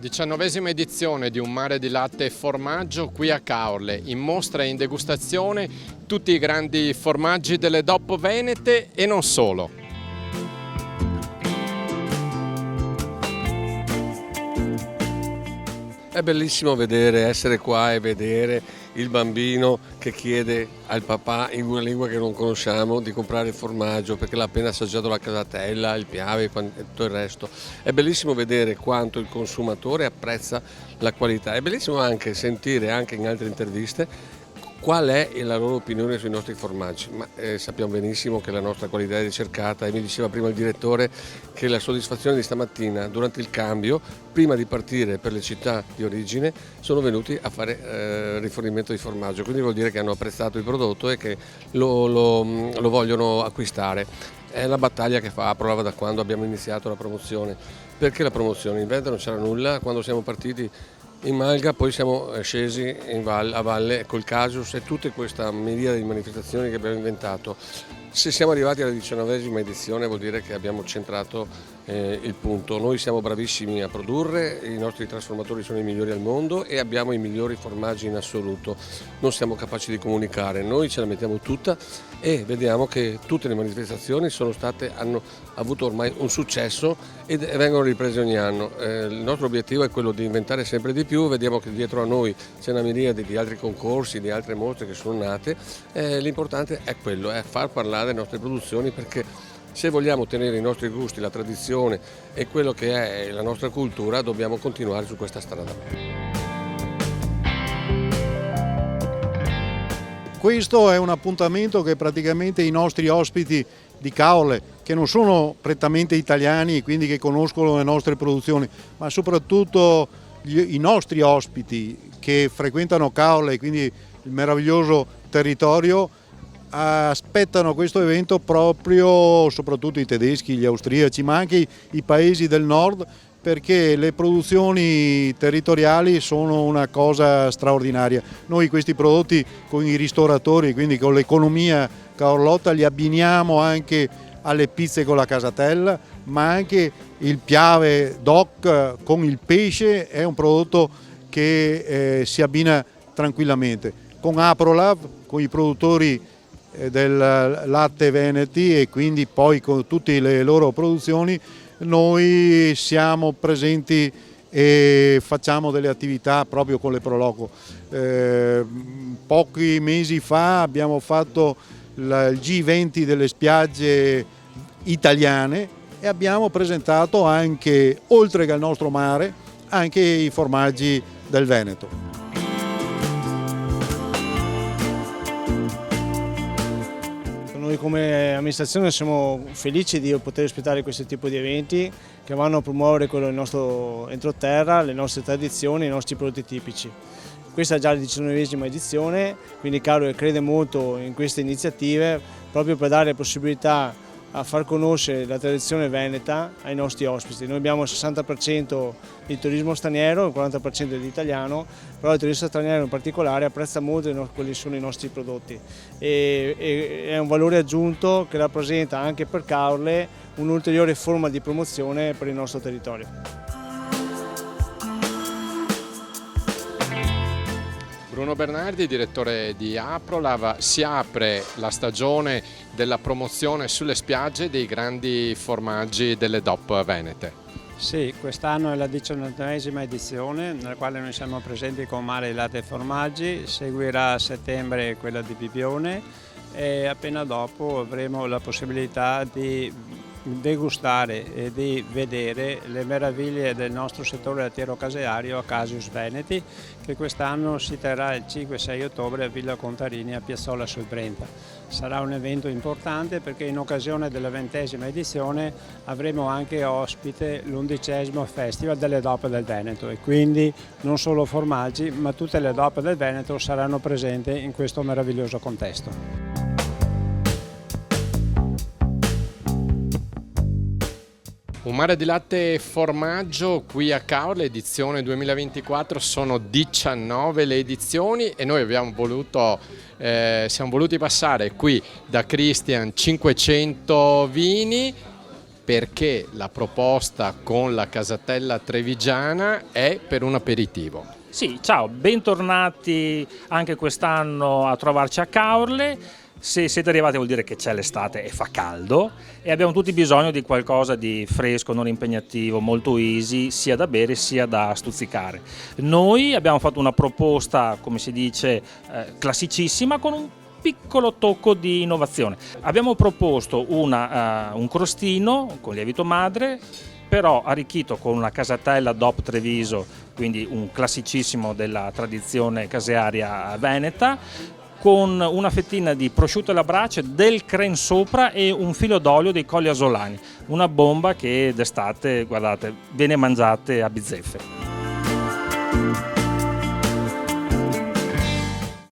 19ª edizione di Un mare di latte e formaggio qui a Caorle, in mostra e in degustazione tutti i grandi formaggi delle DOP venete e non solo. È bellissimo essere qua e vedere il bambino che chiede al papà in una lingua che non conosciamo di comprare il formaggio perché l'ha appena assaggiato la casatella, il piave e tutto il resto. È bellissimo vedere quanto il consumatore apprezza la qualità. È bellissimo anche sentire anche in altre interviste qual è la loro opinione sui nostri formaggi, ma sappiamo benissimo che la nostra qualità è ricercata e mi diceva prima il direttore che la soddisfazione di stamattina durante il cambio, prima di partire per le città di origine, sono venuti a fare rifornimento di formaggio, quindi vuol dire che hanno apprezzato il prodotto e che lo vogliono acquistare. È la battaglia che fa Aprola da quando abbiamo iniziato la promozione. Perché la promozione? In venta non c'era nulla, quando siamo partiti in Malga, poi siamo scesi a valle col Casus e tutta questa miriade di manifestazioni che abbiamo inventato. Se siamo arrivati alla 19ª edizione vuol dire che abbiamo centrato il punto. Noi siamo bravissimi a produrre, i nostri trasformatori sono i migliori al mondo e abbiamo i migliori formaggi in assoluto. Non siamo capaci di comunicare, noi ce la mettiamo tutta e vediamo che tutte le manifestazioni hanno avuto ormai un successo e vengono riprese ogni anno. Il nostro obiettivo è quello di inventare sempre di più, vediamo che dietro a noi c'è una miriade di altri concorsi, di altre mostre che sono nate. L'importante è quello, è far parlare le nostre produzioni, perché se vogliamo tenere i nostri gusti, la tradizione e quello che è la nostra cultura, dobbiamo continuare su questa strada. Questo è un appuntamento che praticamente i nostri ospiti di Caorle, che non sono prettamente italiani, quindi che conoscono le nostre produzioni, ma soprattutto i nostri ospiti che frequentano Caorle, quindi il meraviglioso territorio, aspettano questo evento proprio, soprattutto i tedeschi, gli austriaci, ma anche i paesi del nord, perché le produzioni territoriali sono una cosa straordinaria. Noi questi prodotti con i ristoratori, quindi con l'economia caorlotta, li abbiniamo anche alle pizze con la casatella, ma anche il piave DOC con il pesce è un prodotto che si abbina tranquillamente. Con Aprola, con i produttori del latte veneti e quindi poi con tutte le loro produzioni, noi siamo presenti e facciamo delle attività proprio con le Proloco. Pochi mesi fa abbiamo fatto il G20 delle spiagge italiane e abbiamo presentato anche, oltre che al nostro mare, anche i formaggi del Veneto. Noi come amministrazione siamo felici di poter ospitare questo tipo di eventi che vanno a promuovere quello del nostro entroterra, le nostre tradizioni, i nostri prodotti tipici. Questa è già la 19ª edizione, quindi Caorle crede molto in queste iniziative proprio per dare possibilità a far conoscere la tradizione veneta ai nostri ospiti. Noi abbiamo il 60% di turismo straniero, il 40% di italiano, però il turista straniero in particolare apprezza molto quelli sono i nostri prodotti e è un valore aggiunto che rappresenta anche per Caorle un'ulteriore forma di promozione per il nostro territorio. Bruno Bernardi, direttore di Aprola, si apre la stagione della promozione sulle spiagge dei grandi formaggi delle DOP venete. Sì, quest'anno è la 19ª edizione nella quale noi siamo presenti con Mare di Latte e Formaggi, seguirà a settembre quella di Bibbione e appena dopo avremo la possibilità di degustare e di vedere le meraviglie del nostro settore lattiero-caseario a Casius Veneti, che quest'anno si terrà il 5-6 ottobre a Villa Contarini a Piazzola sul Brenta. Sarà un evento importante perché in occasione della 20ª edizione avremo anche ospite l'11° Festival delle DOP del Veneto e quindi non solo formaggi ma tutte le DOP del Veneto saranno presenti in questo meraviglioso contesto. Un mare di latte e formaggio qui a Caorle, edizione 2024, sono 19 le edizioni e noi siamo voluti passare qui da Christian 500 vini perché la proposta con la casatella trevigiana è per un aperitivo. Sì, ciao, bentornati anche quest'anno a trovarci a Caorle. Se siete arrivati vuol dire che c'è l'estate e fa caldo e abbiamo tutti bisogno di qualcosa di fresco, non impegnativo, molto easy, sia da bere sia da stuzzicare. Noi abbiamo fatto una proposta, come si dice, classicissima con un piccolo tocco di innovazione. Abbiamo proposto un crostino con lievito madre, però arricchito con una casatella DOP Treviso, quindi un classicissimo della tradizione casearia veneta, con una fettina di prosciutto alla brace, del creme sopra e un filo d'olio dei Colli Asolani. Una bomba che d'estate, guardate, viene mangiate a bizzeffe.